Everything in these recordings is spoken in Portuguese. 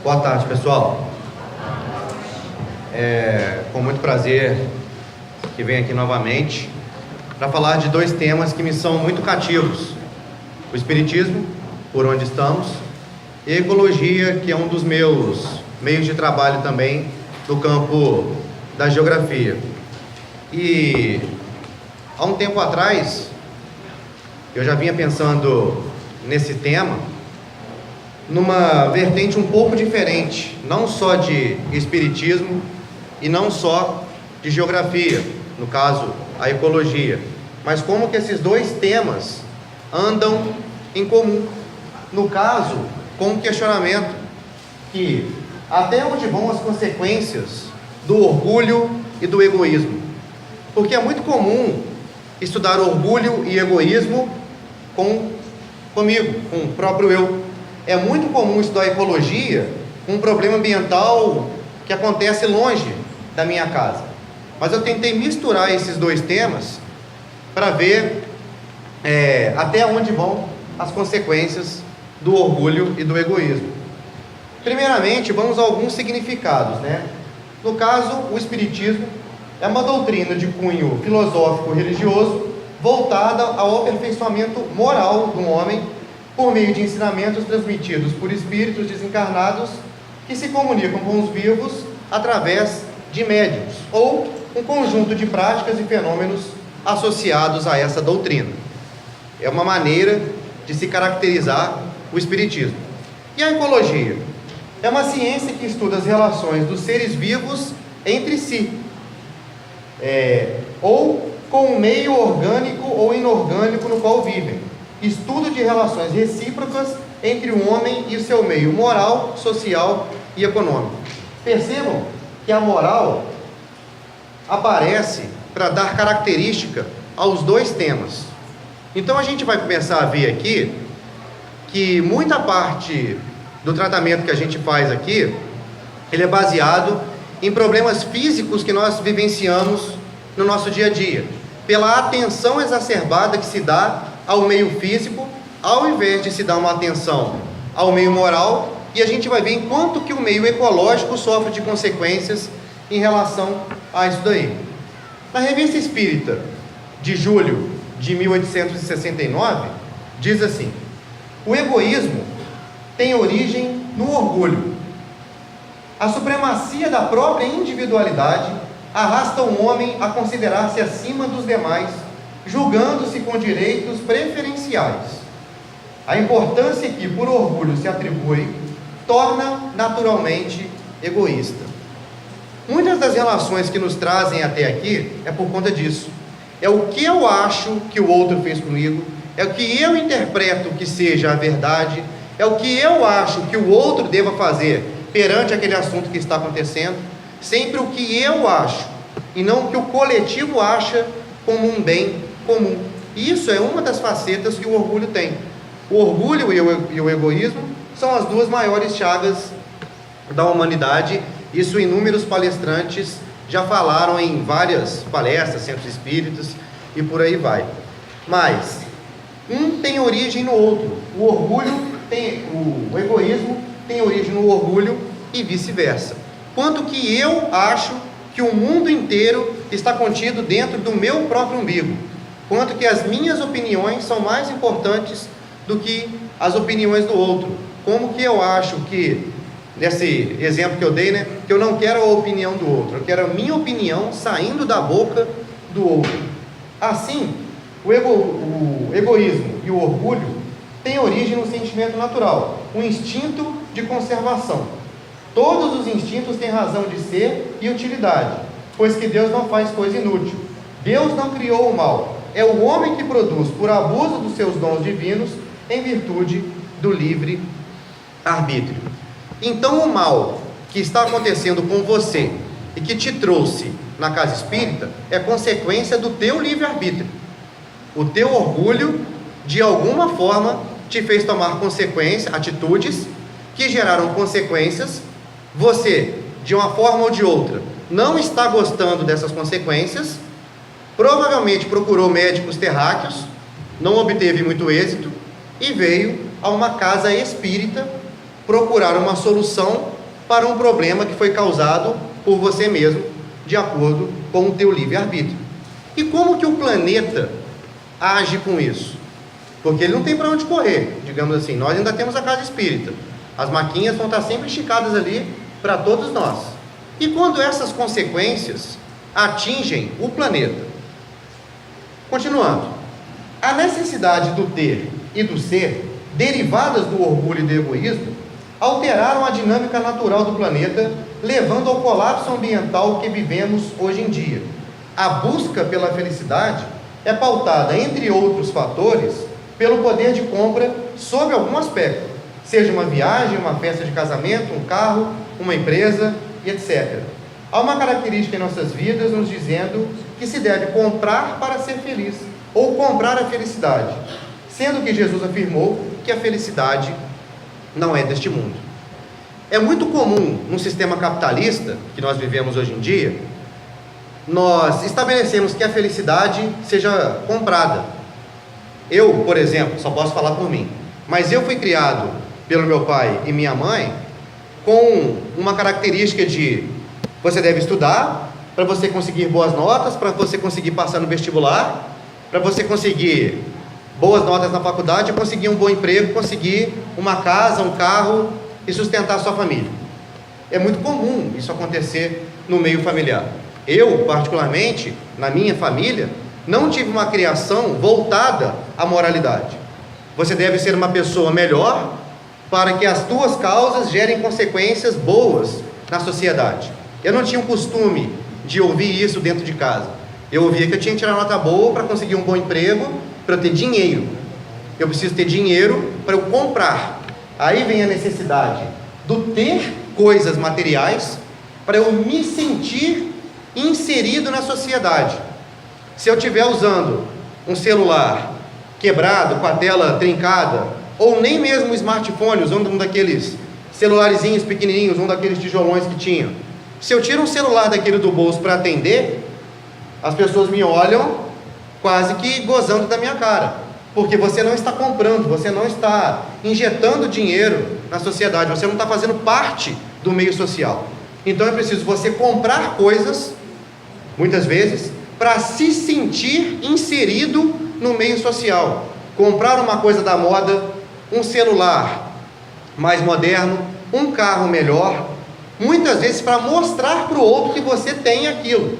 Boa tarde, pessoal. Com muito prazer que venho aqui novamente para falar de dois temas que me são muito cativos: o Espiritismo, por onde estamos, e a Ecologia, que é um dos meus meios de trabalho também no campo da geografia. E há um tempo atrás eu já vinha pensando nesse tema numa vertente um pouco diferente, não só de espiritismo e não só de geografia, no caso a ecologia, mas como que esses dois temas andam em comum. No caso, com o questionamento que até onde vão as consequências do orgulho e do egoísmo, porque é muito comum estudar orgulho e egoísmo comigo, com o próprio eu. É muito comum estudar ecologia com um problema ambiental que acontece longe da minha casa. Mas eu tentei misturar esses dois temas para ver até onde vão as consequências do orgulho e do egoísmo. Primeiramente, vamos a alguns significados, né? No caso, o Espiritismo é uma doutrina de cunho filosófico-religioso voltada ao aperfeiçoamento moral do homem por meio de ensinamentos transmitidos por espíritos desencarnados que se comunicam com os vivos através de médiuns, ou um conjunto de práticas e fenômenos associados a essa doutrina. É uma maneira de se caracterizar o Espiritismo. E a Ecologia? É uma ciência que estuda as relações dos seres vivos entre si, ou com o meio orgânico ou inorgânico no qual vivem. Estudo de relações recíprocas entre o homem e o seu meio moral, social e econômico. Percebam que a moral aparece para dar característica aos dois temas. Então a gente vai começar a ver aqui que muita parte do tratamento que a gente faz aqui, ele é baseado em problemas físicos que nós vivenciamos no nosso dia a dia, pela atenção exacerbada que se dá ao meio físico, ao invés de se dar uma atenção ao meio moral, e a gente vai ver enquanto que o meio ecológico sofre de consequências em relação a isso daí. Na Revista Espírita de julho de 1869, diz assim: o egoísmo tem origem no orgulho. A supremacia da própria individualidade arrasta o homem a considerar-se acima dos demais, julgando-se com direitos preferenciais. A importância que por orgulho se atribui torna naturalmente egoísta. Muitas das relações que nos trazem até aqui é por conta disso. É o que eu acho que o outro fez comigo, é o que eu interpreto que seja a verdade, é o que eu acho que o outro deva fazer perante aquele assunto que está acontecendo, sempre o que eu acho e não o que o coletivo acha como um bem comum. Isso é uma das facetas que o orgulho tem. O orgulho e o egoísmo são as duas maiores chagas da humanidade. Isso inúmeros palestrantes já falaram em várias palestras, centros espíritas e por aí vai. Mas um tem origem no outro. O egoísmo tem origem no orgulho e vice-versa. Quanto que eu acho que o mundo inteiro está contido dentro do meu próprio umbigo, quanto que as minhas opiniões são mais importantes do que as opiniões do outro. Como que eu acho que, nesse exemplo que eu dei, né, que eu não quero a opinião do outro, eu quero a minha opinião saindo da boca do outro. Assim, o egoísmo e o orgulho têm origem no sentimento natural, o instinto de conservação. Todos os instintos têm razão de ser e utilidade, pois que Deus não faz coisa inútil. Deus não criou o mal. É o homem que produz por abuso dos seus dons divinos em virtude do livre arbítrio. Então o mal que está acontecendo com você e que te trouxe na casa espírita é consequência do teu livre arbítrio. O teu orgulho de alguma forma te fez tomar atitudes que geraram consequências. Você, de uma forma ou de outra, não está gostando dessas consequências, provavelmente procurou médicos terráqueos, não obteve muito êxito e veio a uma casa espírita procurar uma solução para um problema que foi causado por você mesmo, de acordo com o teu livre-arbítrio. E como que o planeta age com isso? Porque ele não tem para onde correr, digamos assim. Nós ainda temos a casa espírita. As maquinhas vão estar sempre esticadas ali para todos nós. E quando essas consequências atingem o planeta? Continuando, a necessidade do ter e do ser, derivadas do orgulho e do egoísmo, alteraram a dinâmica natural do planeta, levando ao colapso ambiental que vivemos hoje em dia. A busca pela felicidade é pautada, entre outros fatores, pelo poder de compra sob algum aspecto, seja uma viagem, uma festa de casamento, um carro, uma empresa e etc. Há uma característica em nossas vidas nos dizendo que se deve comprar para ser feliz, ou comprar a felicidade, sendo que Jesus afirmou que a felicidade não é deste mundo. É muito comum no sistema capitalista que nós vivemos hoje em dia, nós estabelecemos que a felicidade seja comprada. Eu, por exemplo, só posso falar por mim, mas eu fui criado pelo meu pai e minha mãe com uma característica de você deve estudar para você conseguir boas notas, para você conseguir passar no vestibular, para você conseguir boas notas na faculdade, conseguir um bom emprego, conseguir uma casa, um carro e sustentar a sua família. É muito comum isso acontecer no meio familiar. Eu, particularmente, na minha família, não tive uma criação voltada à moralidade. Você deve ser uma pessoa melhor para que as tuas causas gerem consequências boas na sociedade. Eu não tinha o costume de ouvir isso dentro de casa. Eu ouvia que eu tinha que tirar nota boa para conseguir um bom emprego, para eu ter dinheiro. Eu preciso ter dinheiro para eu comprar. Aí vem a necessidade do ter coisas materiais para eu me sentir inserido na sociedade. Se eu estiver usando um celular quebrado, com a tela trincada, ou nem mesmo um smartphone, usando um daqueles celularzinhos pequenininhos, um daqueles tijolões que tinham. Se eu tiro um celular daquele do bolso para atender, as pessoas me olham quase que gozando da minha cara, porque você não está comprando, você não está injetando dinheiro na sociedade, você não está fazendo parte do meio social. Então é preciso você comprar coisas, muitas vezes, para se sentir inserido no meio social. Comprar uma coisa da moda, um celular mais moderno, um carro melhor, muitas vezes para mostrar para o outro que você tem aquilo.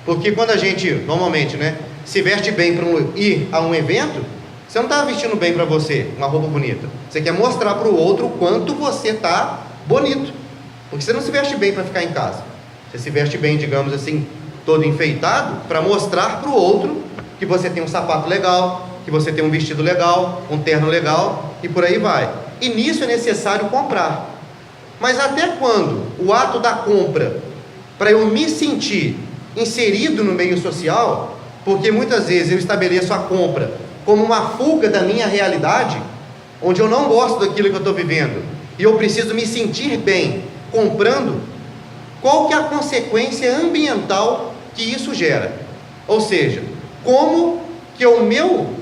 Porque quando a gente, normalmente, se veste bem para ir a um evento, você não está vestindo bem para você, uma roupa bonita. Você quer mostrar para o outro o quanto você está bonito. Porque você não se veste bem para ficar em casa. Você se veste bem, digamos assim, todo enfeitado, para mostrar para o outro que você tem um sapato legal, que você tem um vestido legal, um terno legal, e por aí vai. E nisso é necessário comprar. Mas até quando o ato da compra, para eu me sentir inserido no meio social, porque muitas vezes eu estabeleço a compra como uma fuga da minha realidade, onde eu não gosto daquilo que eu estou vivendo, e eu preciso me sentir bem comprando, qual que é a consequência ambiental que isso gera? Ou seja, como que o meu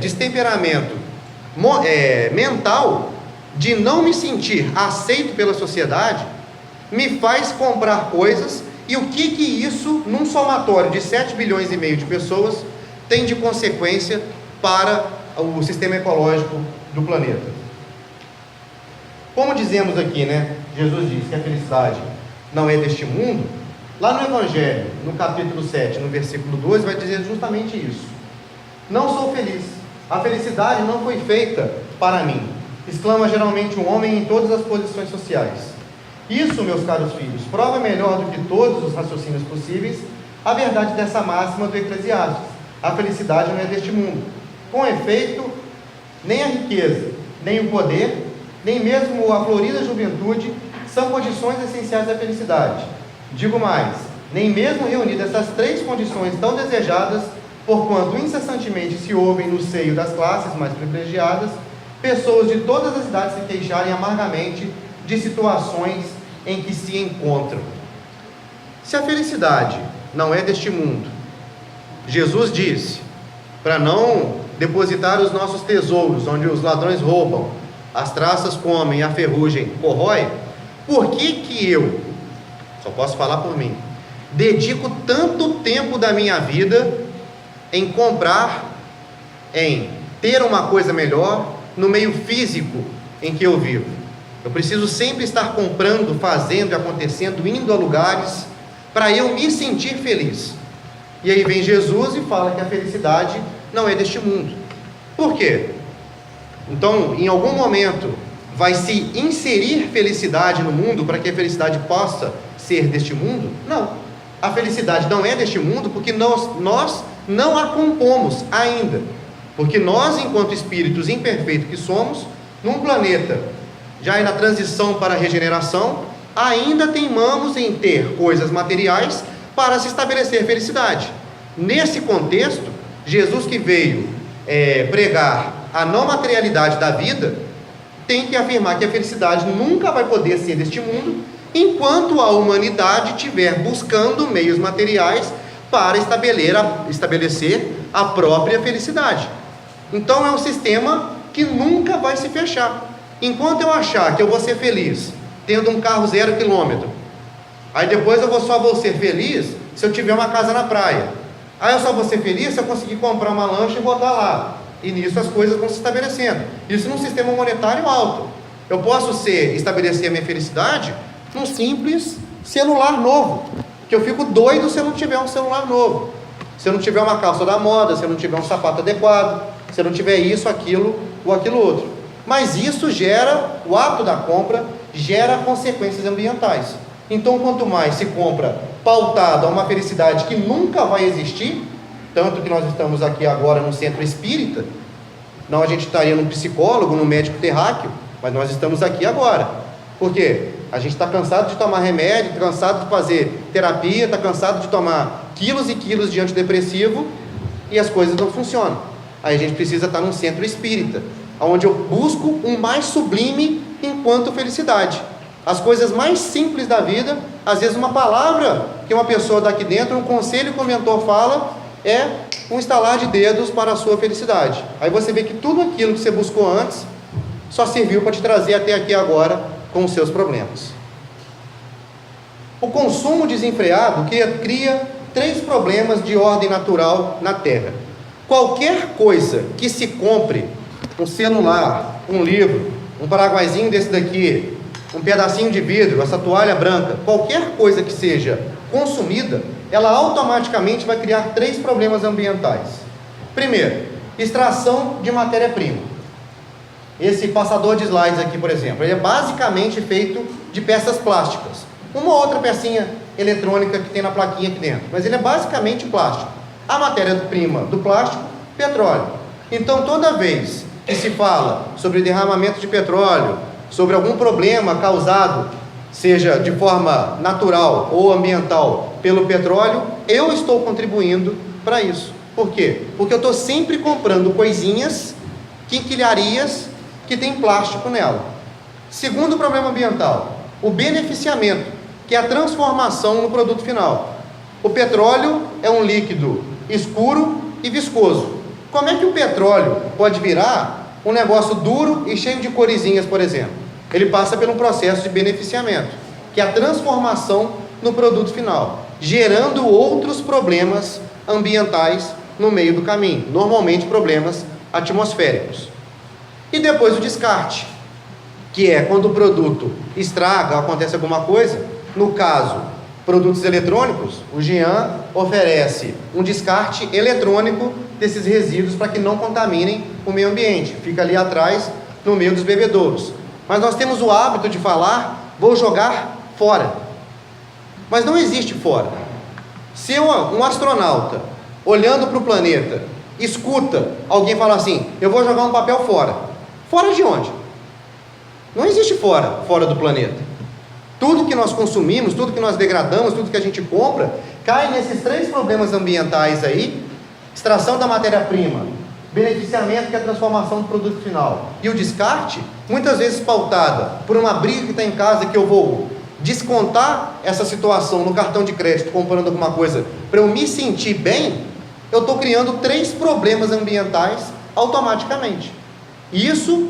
destemperamento mental de não me sentir aceito pela sociedade me faz comprar coisas, e o que isso, num somatório de 7 bilhões e meio de pessoas, tem de consequência para o sistema ecológico do planeta. Como dizemos aqui, Jesus diz que a felicidade não é deste mundo. Lá no Evangelho, no capítulo 7, no versículo 12, vai dizer justamente isso. Não sou feliz, a felicidade não foi feita para mim, exclama geralmente um homem em todas as posições sociais. Isso, meus caros filhos, prova melhor do que todos os raciocínios possíveis a verdade dessa máxima do Eclesiastes: a felicidade não é deste mundo. Com efeito, nem a riqueza, nem o poder, nem mesmo a florida juventude são condições essenciais da felicidade. Digo mais, nem mesmo reunidas essas três condições tão desejadas, porquanto incessantemente se ouvem no seio das classes mais privilegiadas pessoas de todas as idades se queixarem amargamente de situações em que se encontram. Se a felicidade não é deste mundo, Jesus disse para não depositar os nossos tesouros onde os ladrões roubam as traças comem e a ferrugem corrói, por que eu, só posso falar por mim, dedico tanto tempo da minha vida em comprar, em ter uma coisa melhor no meio físico em que eu vivo? Eu preciso sempre estar comprando, fazendo e acontecendo, indo a lugares para eu me sentir feliz. E aí vem Jesus e fala que a felicidade não é deste mundo. Por quê? Então, em algum momento, vai se inserir felicidade no mundo para que a felicidade possa ser deste mundo? Não. A felicidade não é deste mundo porque nós não a compomos ainda. Porque nós, enquanto espíritos imperfeitos que somos, num planeta já na transição para a regeneração, ainda teimamos em ter coisas materiais para se estabelecer felicidade. Nesse contexto, Jesus, que veio pregar a não materialidade da vida, tem que afirmar que a felicidade nunca vai poder ser deste mundo, enquanto a humanidade estiver buscando meios materiais para estabelecer a própria felicidade. Então é um sistema que nunca vai se fechar. Enquanto eu achar que eu vou ser feliz tendo um carro 0 km, aí depois eu só vou ser feliz se eu tiver uma casa na praia, aí eu só vou ser feliz se eu conseguir comprar uma lancha e botar lá, e nisso as coisas vão se estabelecendo. Isso num sistema monetário alto. Eu posso estabelecer a minha felicidade num simples celular novo, que eu fico doido se eu não tiver um celular novo, se eu não tiver uma calça da moda, se eu não tiver um sapato adequado, se eu não tiver isso, aquilo ou aquilo outro. Mas isso gera, o ato da compra gera consequências ambientais. Então, quanto mais se compra pautado a uma felicidade que nunca vai existir, tanto que nós estamos aqui agora no centro espírita, não a gente estaria num psicólogo, num médico terráqueo, mas nós estamos aqui agora. Por quê? A gente está cansado de tomar remédio, está cansado de fazer terapia, está cansado de tomar quilos e quilos de antidepressivo e as coisas não funcionam. Aí a gente precisa estar num centro espírita, onde eu busco um mais sublime enquanto felicidade. As coisas mais simples da vida, às vezes uma palavra que uma pessoa daqui dentro, um conselho que o mentor fala, é um estalar de dedos para a sua felicidade. Aí você vê que tudo aquilo que você buscou antes só serviu para te trazer até aqui agora com os seus problemas. O consumo desenfreado cria 3 problemas de ordem natural na Terra. Qualquer coisa que se compre, um celular, um livro, um paraguaizinho desse daqui, um pedacinho de vidro, essa toalha branca, qualquer coisa que seja consumida, ela automaticamente vai criar 3 problemas ambientais. Primeiro, extração de matéria-prima. Esse passador de slides aqui, por exemplo, ele é basicamente feito de peças plásticas. Uma ou outra pecinha eletrônica que tem na plaquinha aqui dentro, mas ele é basicamente plástico. A matéria-prima do plástico, petróleo. Então, toda vez que se fala sobre derramamento de petróleo, sobre algum problema causado, seja de forma natural ou ambiental, pelo petróleo, eu estou contribuindo para isso. Por quê? Porque eu estou sempre comprando coisinhas, quinquilharias, que tem plástico nela. Segundo problema ambiental, o beneficiamento, que é a transformação no produto final. O petróleo é um líquido escuro e viscoso. Como é que o petróleo pode virar um negócio duro e cheio de coresinhas, por exemplo? Ele passa por um processo de beneficiamento, que é a transformação no produto final, gerando outros problemas ambientais no meio do caminho, normalmente problemas atmosféricos. E depois o descarte, que é quando o produto estraga, acontece alguma coisa. No caso, produtos eletrônicos, o Jean oferece um descarte eletrônico desses resíduos para que não contaminem o meio ambiente, fica ali atrás no meio dos bebedouros. Mas nós temos o hábito de falar, vou jogar fora. Mas não existe fora. Se um astronauta, olhando para o planeta, escuta alguém falar assim, eu vou jogar um papel fora. Fora de onde? Não existe fora do planeta. Tudo que nós consumimos, tudo que nós degradamos, tudo que a gente compra, cai nesses 3 problemas ambientais aí: extração da matéria-prima, beneficiamento, que é a transformação do produto final, e o descarte, muitas vezes pautada por uma briga que está em casa, que eu vou descontar essa situação no cartão de crédito comprando alguma coisa para eu me sentir bem. Eu estou criando 3 problemas ambientais automaticamente. Isso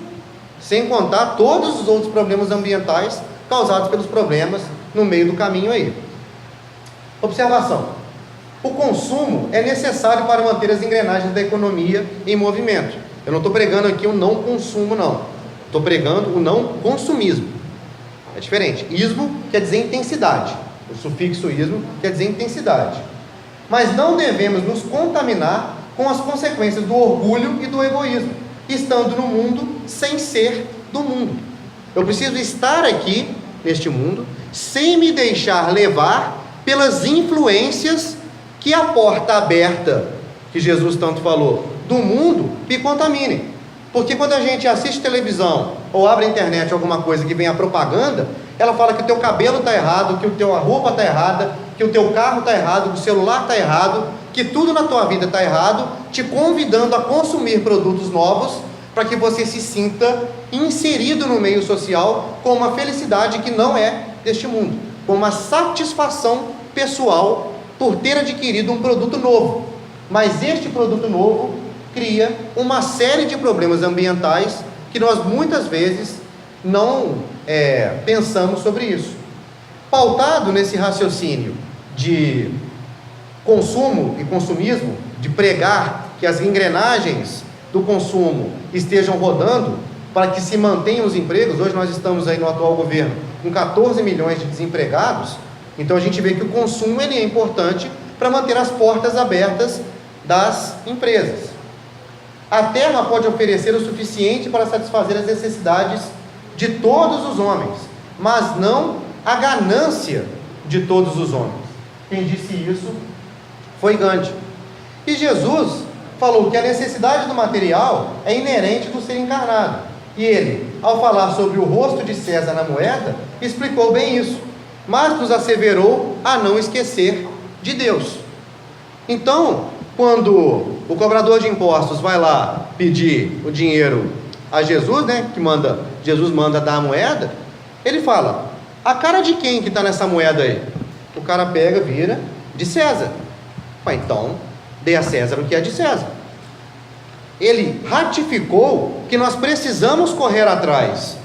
sem contar todos os outros problemas ambientais causados pelos problemas no meio do caminho aí. Observação: o consumo é necessário para manter as engrenagens da economia em movimento. Eu não estou pregando aqui o não consumo, não. Estou pregando o não consumismo. É diferente. Ismo quer dizer intensidade. O sufixo ismo quer dizer intensidade. Mas não devemos nos contaminar com as consequências do orgulho e do egoísmo, estando no mundo sem ser do mundo. Eu preciso estar aqui neste mundo sem me deixar levar pelas influências que a porta aberta, que Jesus tanto falou, do mundo, me contaminem. Porque quando a gente assiste televisão ou abre a internet, alguma coisa que vem a propaganda, ela fala que o teu cabelo está errado, que a roupa está errada, que o teu carro está errado, que o celular está errado, que tudo na tua vida está errado, te convidando a consumir produtos novos para que você se sinta inserido no meio social com uma felicidade que não é deste mundo, com uma satisfação pessoal por ter adquirido um produto novo. Mas este produto novo cria uma série de problemas ambientais que nós muitas vezes não pensamos sobre isso. Pautado nesse raciocínio de consumo e consumismo, de pregar que as engrenagens do consumo estejam rodando para que se mantenham os empregos. Hoje nós estamos aí no atual governo com 14 milhões de desempregados, então a gente vê que o consumo ele é importante para manter as portas abertas das empresas. A terra pode oferecer o suficiente para satisfazer as necessidades de todos os homens, mas não a ganância de todos os homens. Quem disse isso foi Gandhi. E Jesus falou que a necessidade do material é inerente do ser encarnado. E ele, ao falar sobre o rosto de César na moeda, explicou bem isso, mas nos asseverou a não esquecer de Deus. Então, quando o cobrador de impostos vai lá pedir o dinheiro a Jesus, Jesus manda dar a moeda, ele fala: a cara de quem que está nessa moeda aí? O cara pega, vira, de César. Então, dê a César o que é de César. Ele ratificou que nós precisamos correr atrás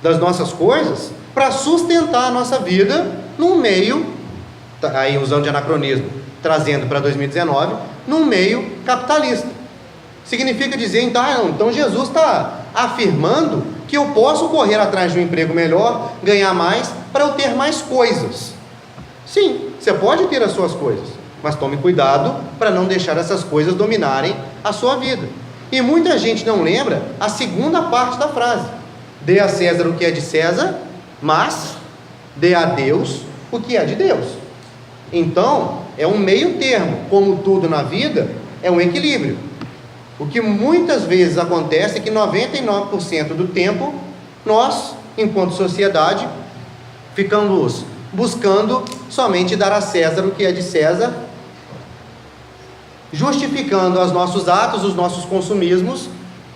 das nossas coisas para sustentar a nossa vida num meio, aí usando de anacronismo, trazendo para 2019, num meio capitalista. Significa dizer, então Jesus está afirmando que eu posso correr atrás de um emprego melhor, ganhar mais, para eu ter mais coisas. Sim, você pode ter as suas coisas, mas tome cuidado para não deixar essas coisas dominarem a sua vida. E muita gente não lembra a segunda parte da frase: dê a César o que é de César, mas dê a Deus o que é de Deus. Então, é um meio termo, como tudo na vida, é um equilíbrio. O que muitas vezes acontece é que 99% do tempo, nós, enquanto sociedade, ficamos buscando somente dar a César o que é de César, justificando os nossos atos, os nossos consumismos,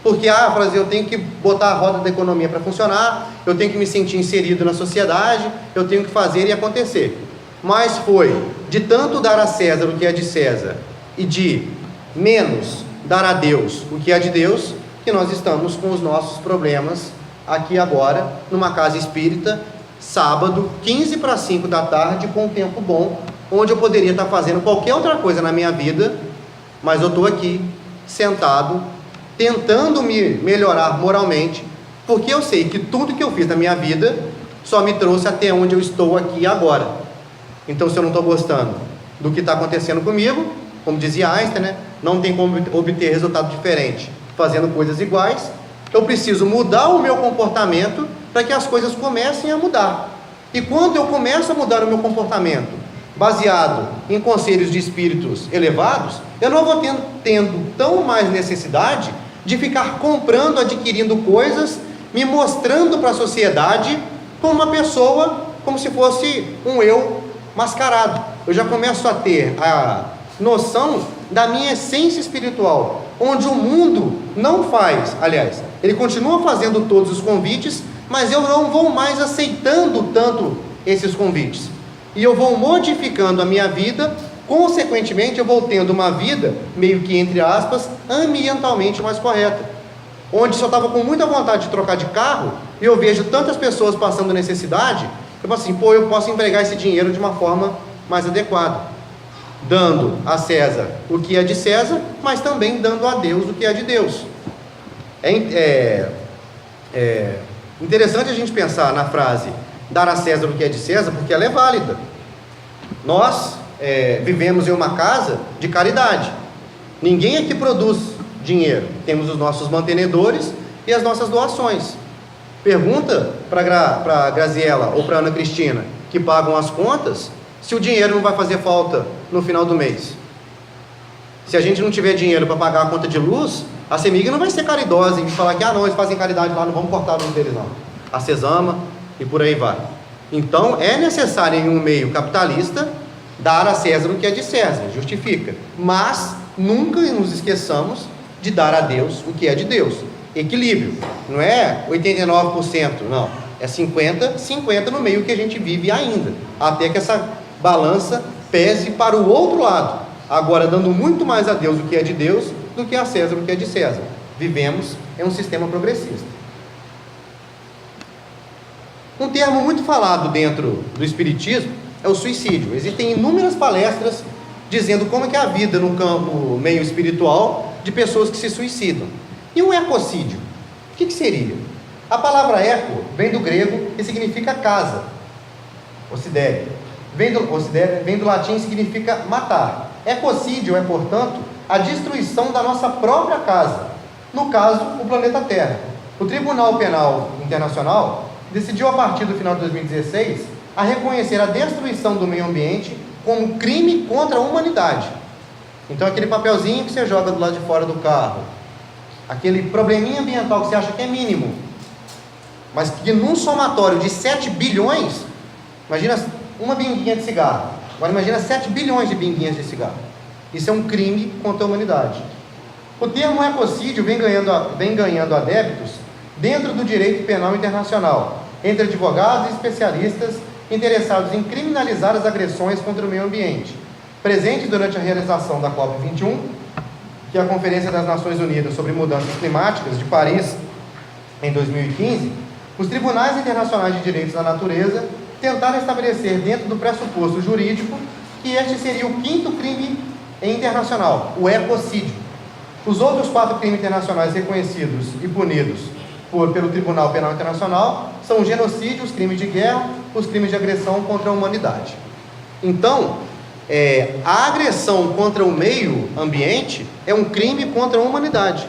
porque eu tenho que botar a roda da economia para funcionar, eu tenho que me sentir inserido na sociedade, eu tenho que fazer e acontecer. Mas foi de tanto dar a César o que é de César e de menos dar a Deus o que é de Deus, que nós estamos com os nossos problemas aqui agora, numa casa espírita, sábado, 15 para 5 da tarde, com um tempo bom, onde eu poderia estar fazendo qualquer outra coisa na minha vida, mas eu estou aqui, sentado, tentando me melhorar moralmente, porque eu sei que tudo que eu fiz na minha vida só me trouxe até onde eu estou aqui agora. Então, se eu não estou gostando do que está acontecendo comigo, como dizia Einstein, não tem como obter resultado diferente fazendo coisas iguais. Eu preciso mudar o meu comportamento para que as coisas comecem a mudar. E quando eu começo a mudar o meu comportamento, baseado em conselhos de espíritos elevados, eu não vou tendo tão mais necessidade de ficar comprando, adquirindo coisas, me mostrando para a sociedade como uma pessoa, como se fosse um eu mascarado. Eu já começo a ter a noção da minha essência espiritual, onde o mundo não faz, aliás, ele continua fazendo todos os convites, mas eu não vou mais aceitando tanto esses convites, e eu vou modificando a minha vida, consequentemente eu vou tendo uma vida, meio que entre aspas, ambientalmente mais correta, onde se eu estava com muita vontade de trocar de carro, e eu vejo tantas pessoas passando necessidade, eu falo assim, eu posso empregar esse dinheiro de uma forma mais adequada, dando a César o que é de César, mas também dando a Deus o que é de Deus. É interessante a gente pensar na frase, dar a César o que é de César, porque ela é válida. Nós vivemos em uma casa de caridade, ninguém aqui produz dinheiro, temos os nossos mantenedores e as nossas doações. Pergunta para a Graziela ou para a Ana Cristina, que pagam as contas, se o dinheiro não vai fazer falta no final do mês. Se a gente não tiver dinheiro para pagar a conta de luz, a CEMIG não vai ser caridosa em falar que não, eles fazem caridade lá, não vamos cortar a luz deles não. A CESAMA e por aí vai. Então é necessário em um meio capitalista dar a César o que é de César, justifica, mas nunca nos esqueçamos de dar a Deus o que é de Deus. Equilíbrio, não é 89%, não, é 50-50 no meio que a gente vive ainda, até que essa balança pese para o outro lado, agora dando muito mais a Deus o que é de Deus do que a César o que é de César. Vivemos em um sistema progressista. Um termo muito falado dentro do Espiritismo é o suicídio. Existem inúmeras palestras dizendo como é a vida no campo meio espiritual de pessoas que se suicidam. E um ecocídio, o que seria? A palavra eco vem do grego e significa casa, ocidere. Vem do latim e significa matar. Ecocídio é, portanto, a destruição da nossa própria casa, no caso, o planeta Terra. O Tribunal Penal Internacional decidiu, a partir do final de 2016, a reconhecer a destruição do meio ambiente como crime contra a humanidade. Então, aquele papelzinho que você joga do lado de fora do carro, aquele probleminha ambiental que você acha que é mínimo, mas que num somatório de 7 bilhões, imagina uma binguinha de cigarro, agora imagina 7 bilhões de binguinhas de cigarro. Isso é um crime contra a humanidade. O termo ecocídio vem ganhando adeptos dentro do direito penal internacional, entre advogados e especialistas interessados em criminalizar as agressões contra o meio ambiente. Presente durante a realização da COP21, que é a Conferência das Nações Unidas sobre Mudanças Climáticas de Paris, em 2015, os tribunais internacionais de direitos da natureza tentaram estabelecer dentro do pressuposto jurídico que este seria o 5º crime internacional, o ecocídio. Os outros 4 crimes internacionais reconhecidos e punidos pelo Tribunal Penal Internacional são o genocídio, os crimes de guerra, os crimes de agressão contra a humanidade. Então, a agressão contra o meio ambiente é um crime contra a humanidade.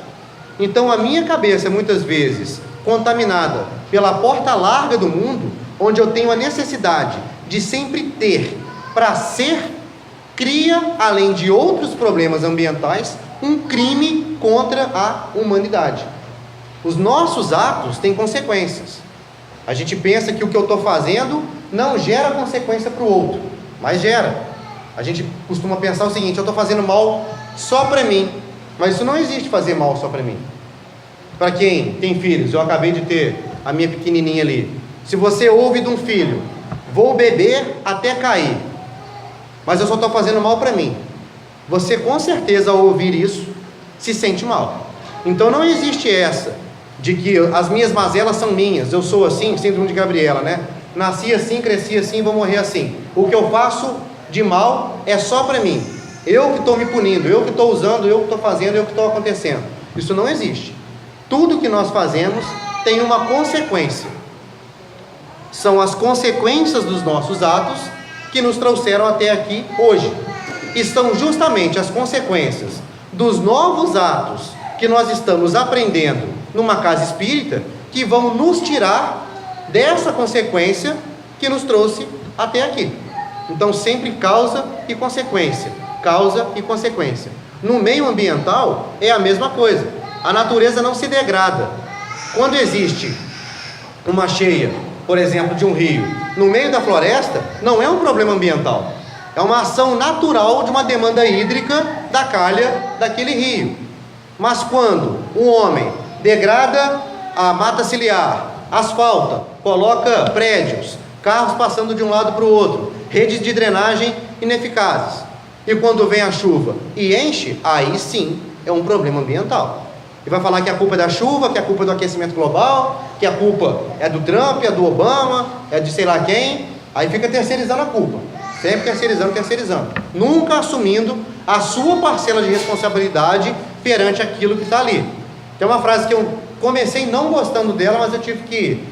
Então, a minha cabeça, muitas vezes, contaminada pela porta larga do mundo, onde eu tenho a necessidade de sempre ter para ser, cria, além de outros problemas ambientais, um crime contra a humanidade. Os nossos atos têm consequências. A gente pensa que o que eu estou fazendo não gera consequência para o outro, mas gera. A gente costuma pensar o seguinte: eu estou fazendo mal só para mim, mas isso não existe, fazer mal só para mim. Para quem tem filhos, eu acabei de ter a minha pequenininha ali. Se você ouve de um filho, vou beber até cair, mas eu só estou fazendo mal para mim, você com certeza ao ouvir isso se sente mal. Então não existe essa de que as minhas mazelas são minhas, eu sou assim, síndrome de Gabriela, né? Nasci assim, cresci assim, vou morrer assim. O que eu faço de mal é só para mim, eu que estou me punindo, eu que estou usando, eu que estou fazendo, eu que estou acontecendo. Isso não existe. Tudo que nós fazemos tem uma consequência. São as consequências dos nossos atos que nos trouxeram até aqui hoje. E são justamente as consequências dos novos atos que nós estamos aprendendo numa casa espírita que vão nos tirar dessa consequência que nos trouxe até aqui. Então, sempre causa e consequência, causa e consequência. No meio ambiental é a mesma coisa. A natureza não se degrada. Quando existe uma cheia, por exemplo, de um rio, no meio da floresta, não é um problema ambiental. É uma ação natural de uma demanda hídrica da calha daquele rio. Mas quando o homem degrada a mata ciliar, asfalta, coloca prédios, carros passando de um lado para o outro, redes de drenagem ineficazes, e quando vem a chuva e enche, aí sim é um problema ambiental. E vai falar que a culpa é da chuva, que a culpa é do aquecimento global, que a culpa é do Trump, é do Obama, é de sei lá quem. Aí fica terceirizando a culpa. Sempre terceirizando. Nunca assumindo a sua parcela de responsabilidade perante aquilo que está ali. Tem uma frase que eu comecei não gostando dela, mas eu tive que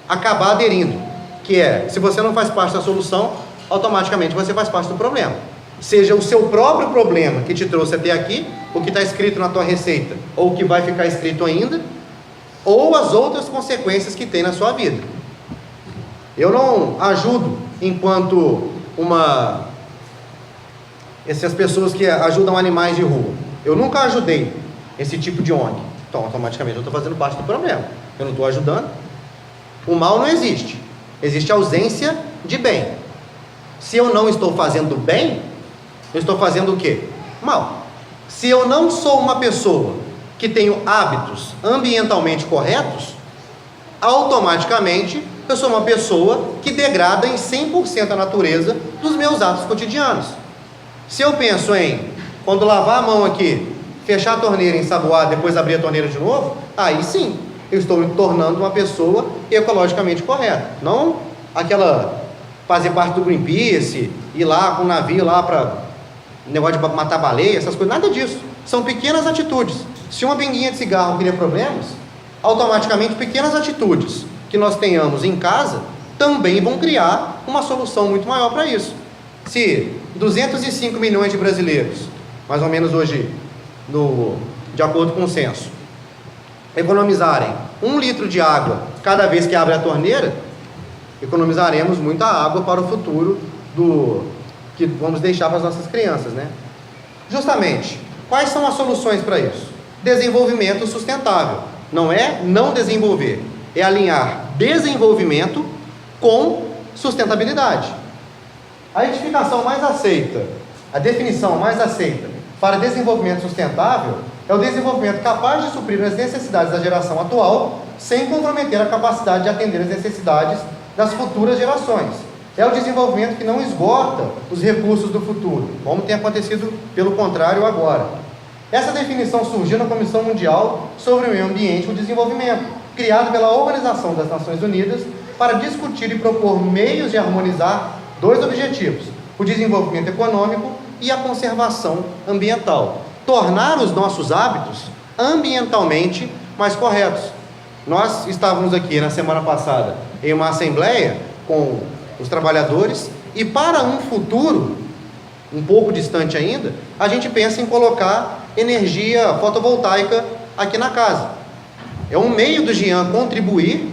acabar aderindo, que é: se você não faz parte da solução, automaticamente você faz parte do problema. Seja o seu próprio problema que te trouxe até aqui, o que está escrito na tua receita, ou o que vai ficar escrito ainda, ou as outras consequências que tem na sua vida. Eu não ajudo enquanto essas pessoas que ajudam animais de rua. Eu nunca ajudei esse tipo de ONG. Então, automaticamente eu estou fazendo parte do problema. Eu não estou ajudando. O mal não existe. Existe ausência de bem. Se eu não estou fazendo bem, eu estou fazendo o quê? Mal. Se eu não sou uma pessoa que tenho hábitos ambientalmente corretos, automaticamente eu sou uma pessoa que degrada em 100% a natureza dos meus atos cotidianos. Se eu penso em, quando lavar a mão aqui, fechar a torneira, ensaboar, depois abrir a torneira de novo, aí sim, eu estou me tornando uma pessoa ecologicamente correta. Não aquela fazer parte do Greenpeace, ir lá com um navio lá para negócio de matar baleia, essas coisas, nada disso. São pequenas atitudes. Se uma pinguinha de cigarro cria problemas, automaticamente pequenas atitudes que nós tenhamos em casa também vão criar uma solução muito maior para isso. Se 205 milhões de brasileiros, mais ou menos hoje, de acordo com o censo, economizarem 1 litro de água cada vez que abre a torneira, economizaremos muita água para o futuro que vamos deixar para as nossas crianças, né? Justamente, quais são as soluções para isso? Desenvolvimento sustentável. Não é não desenvolver, é alinhar desenvolvimento com sustentabilidade. A edificação mais aceita, a definição mais aceita para desenvolvimento sustentável é o desenvolvimento capaz de suprir as necessidades da geração atual, sem comprometer a capacidade de atender as necessidades das futuras gerações. É o desenvolvimento que não esgota os recursos do futuro, como tem acontecido pelo contrário agora. Essa definição surgiu na Comissão Mundial sobre o Meio Ambiente e o Desenvolvimento, criada pela Organização das Nações Unidas para discutir e propor meios de harmonizar 2 objetivos: o desenvolvimento econômico e a conservação ambiental. Tornar os nossos hábitos ambientalmente mais corretos. Nós estávamos aqui na semana passada em uma assembleia com os trabalhadores, e para um futuro um pouco distante ainda, a gente pensa em colocar energia fotovoltaica aqui na casa. É um meio do Jean contribuir,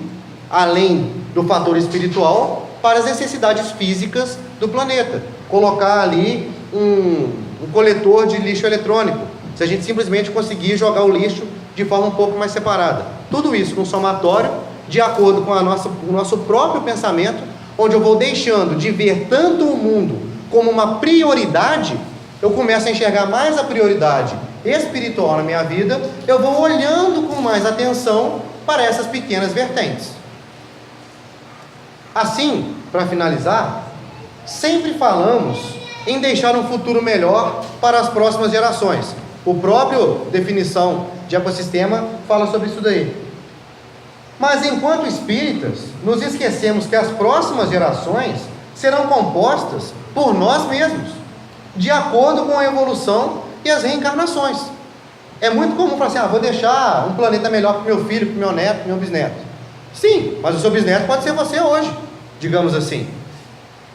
além do fator espiritual, para as necessidades físicas do planeta. Colocar ali um coletor de lixo eletrônico, se a gente simplesmente conseguir jogar o lixo de forma um pouco mais separada. Tudo isso num somatório, de acordo com o nosso próprio pensamento, onde eu vou deixando de ver tanto o mundo como uma prioridade, eu começo a enxergar mais a prioridade espiritual na minha vida, eu vou olhando com mais atenção para essas pequenas vertentes. Assim, para finalizar, sempre falamos em deixar um futuro melhor para as próximas gerações. O próprio definição de ecossistema fala sobre isso daí. Mas enquanto espíritas, nos esquecemos que as próximas gerações serão compostas por nós mesmos, de acordo com a evolução e as reencarnações. É muito comum falar assim: vou deixar um planeta melhor para o meu filho, para o meu neto, para o meu bisneto. Sim, mas o seu bisneto pode ser você hoje, digamos assim.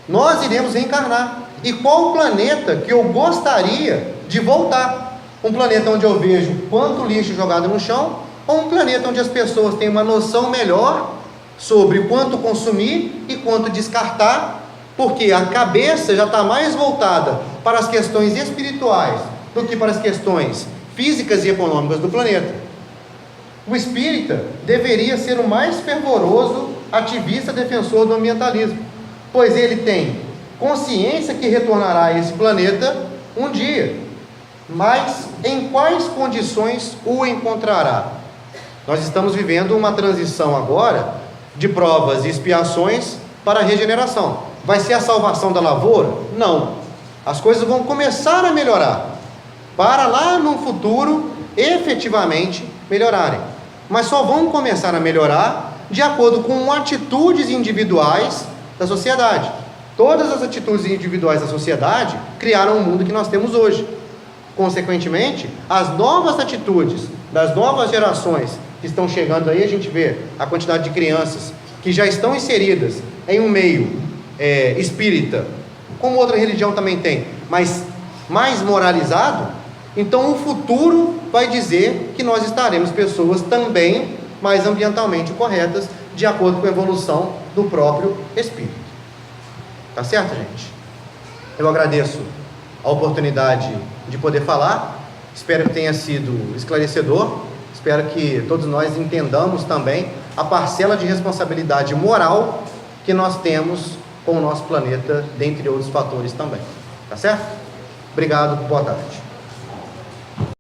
Nós iremos reencarnar. E qual planeta que eu gostaria de voltar? Um planeta onde eu vejo quanto lixo jogado no chão, ou um planeta onde as pessoas têm uma noção melhor sobre quanto consumir e quanto descartar, porque a cabeça já está mais voltada para as questões espirituais do que para as questões físicas e econômicas do planeta. O espírita deveria ser o mais fervoroso ativista defensor do ambientalismo, pois ele tem consciência que retornará a esse planeta um dia, mas em quais condições o encontrará? Nós estamos vivendo uma transição agora de provas e expiações para a regeneração. Vai ser a salvação da lavoura? Não. As coisas vão começar a melhorar, para lá no futuro efetivamente melhorarem. Mas só vão começar a melhorar de acordo com atitudes individuais da sociedade. Todas as atitudes individuais da sociedade criaram o mundo que nós temos hoje. Consequentemente, as novas atitudes das novas gerações que estão chegando aí, a gente vê a quantidade de crianças que já estão inseridas em um meio espírita, como outra religião também tem, mas mais moralizado. Então o futuro vai dizer que nós estaremos pessoas também mais ambientalmente corretas, de acordo com a evolução do próprio espírito. Tá certo, gente? Eu agradeço a oportunidade de poder falar, espero que tenha sido esclarecedor, espero que todos nós entendamos também a parcela de responsabilidade moral que nós temos com o nosso planeta, dentre outros fatores também. Tá certo? Obrigado, boa tarde.